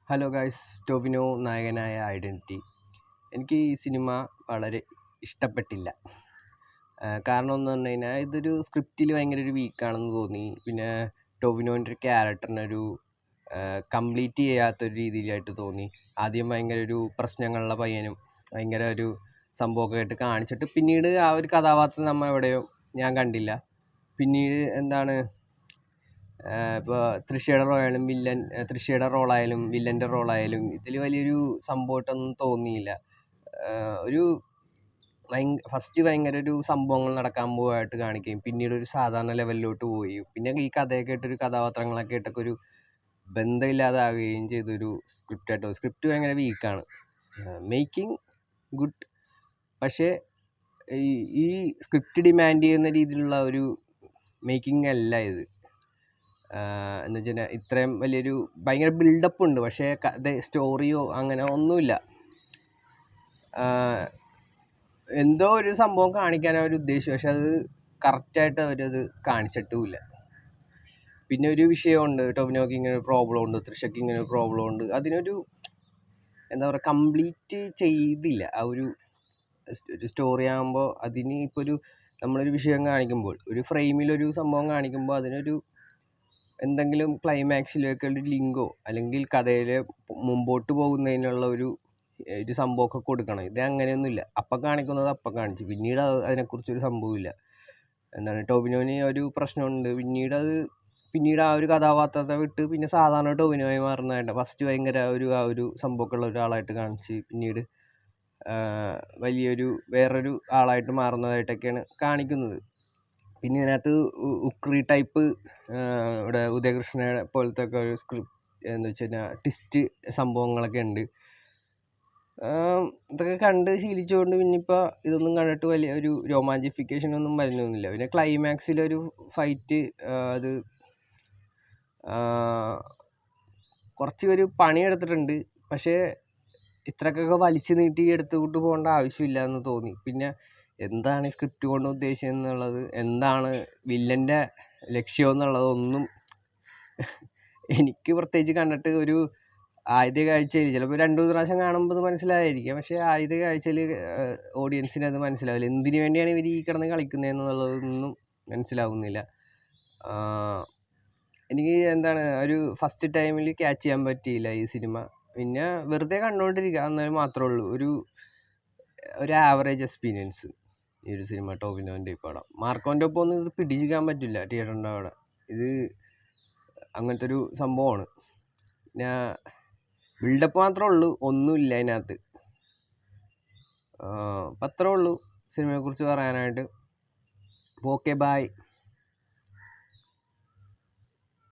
Hello guys, Tovino നായകനായ identity എനിക്ക് ഈ സിനിമ വളരെ ഇഷ്ടപ്പെട്ടില്ല. കാരണം എന്ന് പറഞ്ഞു കഴിഞ്ഞാൽ ഇതൊരു സ്ക്രിപ്റ്റിൽ ഭയങ്കര ഒരു വീക്കാണെന്ന് തോന്നി. പിന്നെ ടൊവിനോൻ്റെ ഒരു ക്യാരക്ടറിനൊരു കംപ്ലീറ്റ് ചെയ്യാത്തൊരു രീതിയിലായിട്ട് തോന്നി. ആദ്യം ഭയങ്കര ഒരു പ്രശ്നങ്ങളുള്ള പയ്യനും ഭയങ്കര ഒരു സംഭവമൊക്കെ ആയിട്ട് കാണിച്ചിട്ട് പിന്നീട് ആ ഒരു കഥാപാത്രം നമ്മൾ എവിടെയോ ഞാൻ കണ്ടില്ല. പിന്നീട് എന്താണ് ഇപ്പോൾ തൃശ്ശയുടെ റോളായാലും വില്ലൻ്റെ റോളായാലും ഇതിൽ വലിയൊരു സംഭവമായിട്ടൊന്നും തോന്നിയില്ല. ഒരു ഫസ്റ്റ് ഭയങ്കര ഒരു സംഭവങ്ങൾ നടക്കാൻ പോകായിട്ട് കാണിക്കുകയും പിന്നീട് ഒരു സാധാരണ ലെവലിലോട്ട് പോവുകയും പിന്നെ ഈ കഥയൊക്കെ ആയിട്ടൊരു കഥാപാത്രങ്ങളൊക്കെ ആയിട്ടൊക്കെ ഒരു ബന്ധമില്ലാതാകുകയും ചെയ്തൊരു സ്ക്രിപ്റ്റ് ഭയങ്കര വീക്കാണ്. മേക്കിംഗ് ഗുഡ്, പക്ഷേ ഈ സ്ക്രിപ്റ്റ് ഡിമാൻഡ് ചെയ്യുന്ന രീതിയിലുള്ള ഒരു മേക്കിംഗ് അല്ല ഇത്. എന്ന് വെച്ച് കഴിഞ്ഞാൽ ഇത്രയും വലിയൊരു ഭയങ്കര ബിൽഡപ്പ് ഉണ്ട്, പക്ഷേ സ്റ്റോറിയോ അങ്ങനെ ഒന്നുമില്ല. എന്തോ ഒരു സംഭവം കാണിക്കാൻ അവർ ഉദ്ദേശിച്ചു, പക്ഷെ അത് കറക്റ്റായിട്ട് അവരത് കാണിച്ചിട്ടുമില്ല. പിന്നെ ഒരു വിഷയമുണ്ട്, ടൊവിനോക്ക് ഇങ്ങനെ ഒരു പ്രോബ്ലം ഉണ്ട്, തൃഷയ്ക്ക് ഇങ്ങനെ ഒരു പ്രോബ്ലം ഉണ്ട്. അതിനൊരു എന്താ പറയുക, കംപ്ലീറ്റ് ചെയ്തില്ല. ആ ഒരു സ്റ്റോറി ആകുമ്പോൾ അതിന് ഇപ്പോൾ നമ്മളൊരു വിഷയം കാണിക്കുമ്പോൾ ഒരു ഫ്രെയിമിലൊരു സംഭവം കാണിക്കുമ്പോൾ അതിനൊരു എന്തെങ്കിലും ക്ലൈമാക്സിലേക്കുള്ള ഒരു ലിങ്കോ അല്ലെങ്കിൽ കഥയിൽ മുമ്പോട്ട് പോകുന്നതിനുള്ള ഒരു സംഭവമൊക്കെ കൊടുക്കണം. ഇത് അങ്ങനെയൊന്നുമില്ല. അപ്പം കാണിക്കുന്നത് അപ്പം കാണിച്ചു, പിന്നീട് അതിനെക്കുറിച്ചൊരു സംഭവമില്ല. എന്താണ് ടൊവിനോന് ഒരു പ്രശ്നമുണ്ട്, പിന്നീട് ആ ഒരു കഥാപാത്രത്തെ വിട്ട് പിന്നെ സാധാരണ ടൊവിനോയി മാറുന്നതായിട്ട് ഫസ്റ്റ് ഭയങ്കര ആ ഒരു സംഭവമൊക്കെ ഉള്ള ഒരാളായിട്ട് കാണിച്ച് പിന്നീട് വലിയൊരു വേറൊരു ആളായിട്ട് മാറുന്നതായിട്ടൊക്കെയാണ് കാണിക്കുന്നത്. പിന്നെ ഇതിനകത്ത് ഉക്രി ടൈപ്പ് ഇവിടെ ഉദയകൃഷ്ണനെ പോലത്തെ ഒക്കെ ഒരു എന്ന് വെച്ച് കഴിഞ്ഞാൽ ട്വിസ്റ്റ് സംഭവങ്ങളൊക്കെ ഉണ്ട്. ഇതൊക്കെ കണ്ട് ശീലിച്ചുകൊണ്ട് പിന്നിപ്പോൾ ഇതൊന്നും കണ്ടിട്ട് വലിയ ഒരു രോമാഞ്ചിഫിക്കേഷനൊന്നും വരുന്നൊന്നുമില്ല. പിന്നെ ക്ലൈമാക്സിലൊരു ഫൈറ്റ് അത് കുറച്ച് ഒരു പണിയെടുത്തിട്ടുണ്ട്, പക്ഷേ ഇത്രക്കൊക്കെ വലിച്ചു നീട്ടി എടുത്തുകൊണ്ട് പോകേണ്ട ആവശ്യമില്ല എന്ന് തോന്നി. പിന്നെ എന്താണ് ഈ സ്ക്രിപ്റ്റ് കൊണ്ട് ഉദ്ദേശിച്ചതെന്നുള്ളത്, എന്താണ് വില്ലൻ്റെ ലക്ഷ്യം എന്നുള്ളതൊന്നും എനിക്ക് പ്രത്യേകിച്ച് കണ്ടിട്ട് ഒരു ആദ്യ കാഴ്ചയിൽ ചിലപ്പോൾ 2-3 പ്രാവശ്യം കാണുമ്പോൾ അത് മനസ്സിലായിരിക്കാം, പക്ഷേ ആദ്യ കാഴ്ചയിൽ ഓഡിയൻസിന് അത് മനസ്സിലാവില്ല. എന്തിനു വേണ്ടിയാണ് ഇവർ ഈ കിടന്ന് കളിക്കുന്നതെന്നുള്ളതൊന്നും മനസ്സിലാവുന്നില്ല. എനിക്ക് എന്താണ് ഒരു ഫസ്റ്റ് ടൈമിൽ ക്യാച്ച് ചെയ്യാൻ പറ്റിയില്ല ഈ സിനിമ. പിന്നെ വെറുതെ കണ്ടുകൊണ്ടിരിക്കുക എന്നതിൽ മാത്രമേ ഉള്ളൂ. ഒരു ആവറേജ് എക്സ്പീരിയൻസ് ഈ ഒരു സിനിമ. ടൊവിനോൻ്റെ ഈ പടം മാർക്കോൻ്റെ ഒപ്പം ഒന്നും ഇത് പിടിച്ചിരിക്കാൻ പറ്റില്ല തിയേറ്ററിൻ്റെ അവിടെ. ഇത് അങ്ങനത്തെ ഒരു സംഭവമാണ്. പിന്നെ ബിൽഡപ്പ് മാത്രമേ ഉള്ളൂ, ഒന്നുമില്ല അതിനകത്ത്. അപ്പം അത്രേ ഉള്ളൂ സിനിമയെക്കുറിച്ച് പറയാനായിട്ട്. Okay, by.